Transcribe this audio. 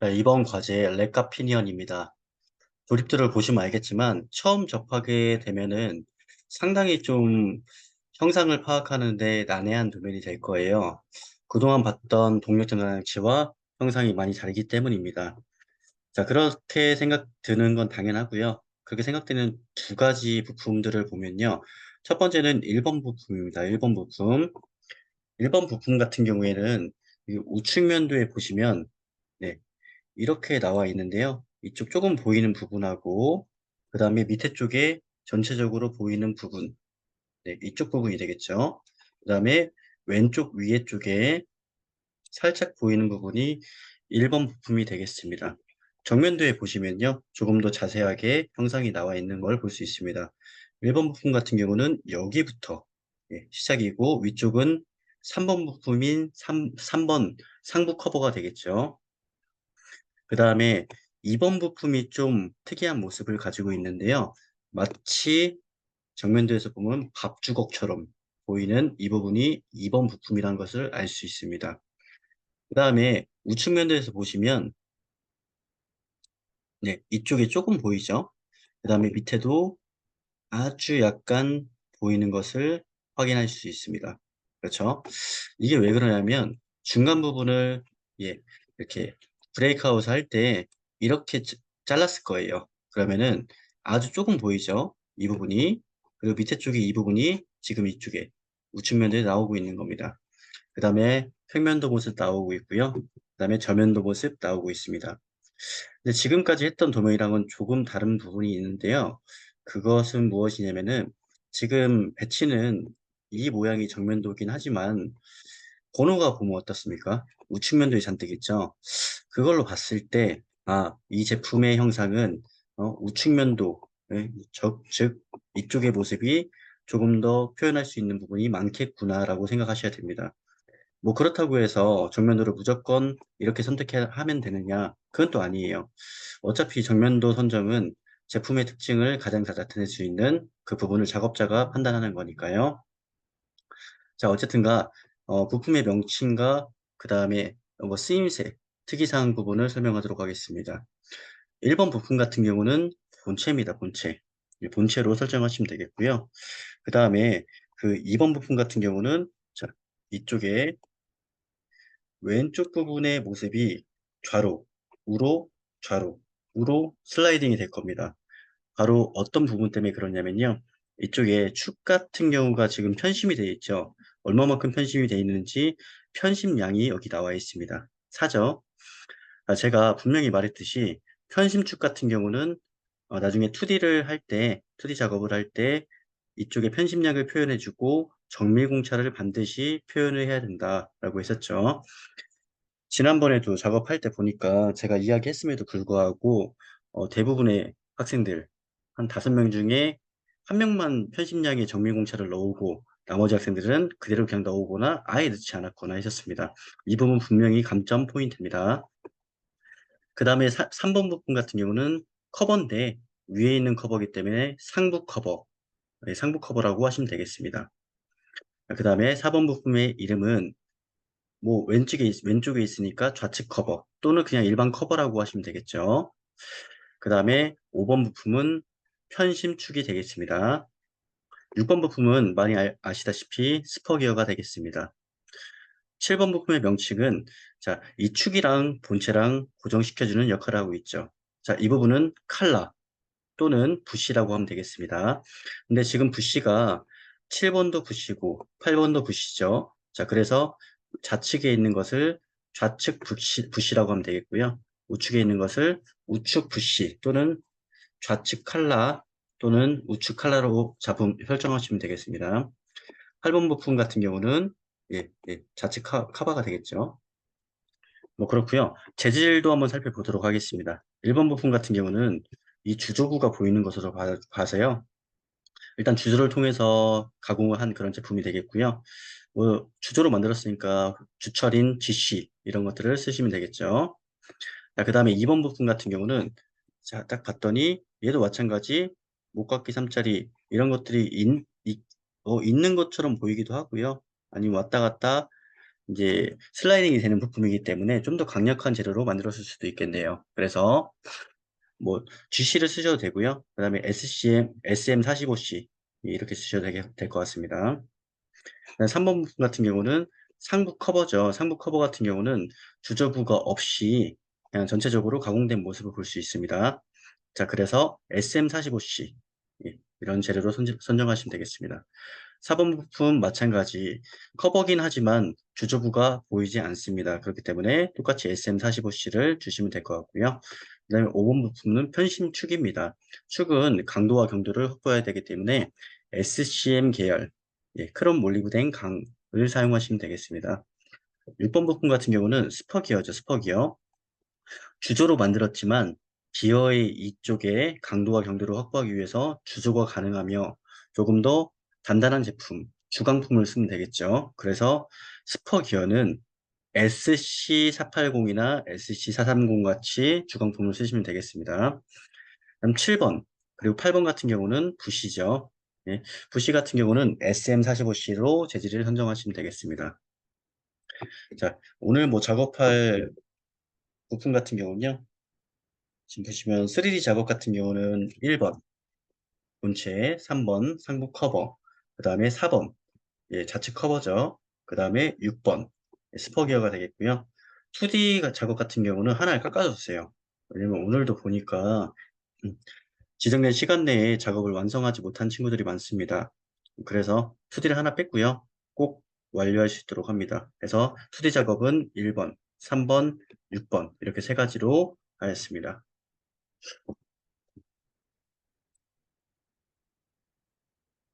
네, 이번 과제 렉카피니언입니다. 조립들을 보시면 알겠지만 처음 접하게 되면은 상당히 좀 형상을 파악하는 데 난해한 도면이 될 거예요. 그동안 봤던 동력 전환장치와 형상이 많이 다르기 때문입니다. 자, 그렇게 생각 드는 건 당연하고요. 그렇게 생각되는 두 가지 부품들을 보면요. 첫 번째는 1번 부품입니다. 1번 부품. 1번 부품 같은 경우에는 이 우측면도에 보시면 네, 이렇게 나와 있는데요. 이쪽 조금 보이는 부분하고 그 다음에 밑에 쪽에 전체적으로 보이는 부분, 네, 이쪽 부분이 되겠죠. 그 다음에 왼쪽 위에 쪽에 살짝 보이는 부분이 1번 부품이 되겠습니다. 정면도에 보시면요. 조금 더 자세하게 형상이 나와 있는 걸 볼 수 있습니다. 1번 부품 같은 경우는 여기부터 시작이고 위쪽은 3번 부품인 3번 상부 커버가 되겠죠. 그 다음에 2번 부품이 좀 특이한 모습을 가지고 있는데요. 마치 정면도에서 보면 밥주걱처럼 보이는 이 부분이 2번 부품이라는 것을 알 수 있습니다. 그 다음에 우측면도에서 보시면 네, 이쪽에 조금 보이죠? 그 다음에 밑에도 아주 약간 보이는 것을 확인할 수 있습니다. 그렇죠? 이게 왜 그러냐면 중간 부분을 이렇게 브레이크아웃 할 때 이렇게 잘랐을 거예요. 그러면은 아주 조금 보이죠? 이 부분이. 그리고 밑에 쪽에 이 부분이 지금 이쪽에 우측면에 나오고 있는 겁니다. 그 다음에 평면도 모습 나오고 있고요. 그 다음에 저면도 모습 나오고 있습니다. 근데 지금까지 했던 도면이랑은 조금 다른 부분이 있는데요. 그것은 무엇이냐면은 지금 배치는 이 모양이 정면도긴 하지만 번호가 보면 어떻습니까? 우측면도에 잔뜩 있죠. 그걸로 봤을 때, 이 제품의 형상은 우측면도, 즉 이쪽의 모습이 조금 더 표현할 수 있는 부분이 많겠구나라고 생각하셔야 됩니다. 뭐 그렇다고 해서 정면도를 무조건 이렇게 선택하면 되느냐? 그건 또 아니에요. 어차피 정면도 선정은 제품의 특징을 가장 잘 나타낼 수 있는 그 부분을 작업자가 판단하는 거니까요. 자, 어쨌든가 부품의 명칭과 그 다음에 뭐 쓰임새, 특이사항 부분을 설명하도록 하겠습니다. 1번 부품 같은 경우는 본체입니다. 본체. 이 본체로 설정하시면 되겠고요. 그 다음에 그 2번 부품 같은 경우는 자, 이쪽에 왼쪽 부분의 모습이 좌로, 우로, 좌로, 우로 슬라이딩이 될 겁니다. 바로 어떤 부분 때문에 그러냐면요. 이쪽에 축 같은 경우가 지금 편심이 되어 있죠. 얼마만큼 편심이 되어 있는지 편심량이 여기 나와 있습니다. 사죠. 제가 분명히 말했듯이 편심축 같은 경우는 나중에 2D를 할 때, 2D 작업을 할 때 이쪽에 편심량을 표현해주고 정밀공차를 반드시 표현을 해야 된다라고 했었죠. 지난번에도 작업할 때 보니까 제가 이야기했음에도 불구하고 대부분의 학생들 한 5명 중에 한 명만 편심량의 정밀공차를 넣고 나머지 학생들은 그대로 그냥 넣거나 아예 넣지 않았거나 했었습니다. 이 부분 분명히 감점 포인트입니다. 그 다음에 3번 부분 같은 경우는 커버인데 위에 있는 커버이기 때문에 상부 커버, 상부 커버라고 하시면 되겠습니다. 그 다음에 4번 부품의 이름은 뭐 왼쪽에 있으니까 좌측 커버 또는 그냥 일반 커버라고 하시면 되겠죠. 그 다음에 5번 부품은 편심축이 되겠습니다. 6번 부품은 많이 아시다시피 스퍼기어가 되겠습니다. 7번 부품의 명칭은 자, 이 축이랑 본체랑 고정시켜주는 역할을 하고 있죠. 자, 이 부분은 칼라 또는 부시라고 하면 되겠습니다. 근데 지금 부시가 7번도 부시고 8번도 부시죠. 자, 그래서 좌측에 있는 것을 좌측 부시라고 하면 되겠고요. 우측에 있는 것을 우측 부시 또는 좌측 칼라 또는 우측 칼라로 설정하시면 되겠습니다. 8번 부품 같은 경우는 좌측 카바가 되겠죠. 뭐 그렇고요. 재질도 한번 살펴보도록 하겠습니다. 1번 부품 같은 경우는 이 주조구가 보이는 것으로 봐서요. 일단 주조를 통해서 가공을 한 그런 제품이 되겠고요. 뭐 주조로 만들었으니까 주철인 GC 이런 것들을 쓰시면 되겠죠. 자, 그 다음에 2번 부품 같은 경우는 자, 딱 봤더니 얘도 마찬가지 목깎이 3짜리 이런 것들이 있는 것처럼 보이기도 하고요. 아니면 왔다 갔다 이제 슬라이딩이 되는 부품이기 때문에 좀 더 강력한 재료로 만들었을 수도 있겠네요. 그래서 뭐 GC를 쓰셔도 되고요. 그 다음에 SCM, SM45C 이렇게 쓰셔도 될 것 같습니다. 3번 부품 같은 경우는 상부 커버죠. 상부 커버 같은 경우는 주저부가 없이 그냥 전체적으로 가공된 모습을 볼 수 있습니다. 자, 그래서 SM45C 이런 재료로 선정하시면 되겠습니다. 4번 부품 마찬가지 커버긴 하지만 주저부가 보이지 않습니다. 그렇기 때문에 똑같이 SM45C를 주시면 될 것 같고요. 그 다음에 5번 부품은 편심축입니다. 축은 강도와 경도를 확보해야 되기 때문에 SCM 계열 크롬 몰리브덴 강을 사용하시면 되겠습니다. 6번 부품 같은 경우는 스퍼기어죠. 스퍼기어. 주조로 만들었지만 기어의 이쪽에 강도와 경도를 확보하기 위해서 주조가 가능하며 조금 더 단단한 제품, 주강품을 쓰면 되겠죠. 그래서 스퍼기어는 SC480이나 SC430 같이 주강품을 쓰시면 되겠습니다. 그럼 7번, 그리고 8번 같은 경우는 부시죠. 예, 부시 같은 경우는 SM45C로 재질을 선정하시면 되겠습니다. 자, 오늘 뭐 작업할 부품 같은 경우는요. 지금 보시면 3D 작업 같은 경우는 1번 본체, 3번 상부 커버, 그 다음에 4번 좌측 커버죠. 그 다음에 6번 스퍼 기어가 되겠고요. 2D 작업 같은 경우는 하나를 깎아줬어요. 왜냐면 오늘도 보니까 음, 지정된 시간 내에 작업을 완성하지 못한 친구들이 많습니다. 그래서 2D를 하나 뺐고요. 꼭 완료할 수 있도록 합니다. 그래서 2D 작업은 1번, 3번, 6번 이렇게 세 가지로 하였습니다.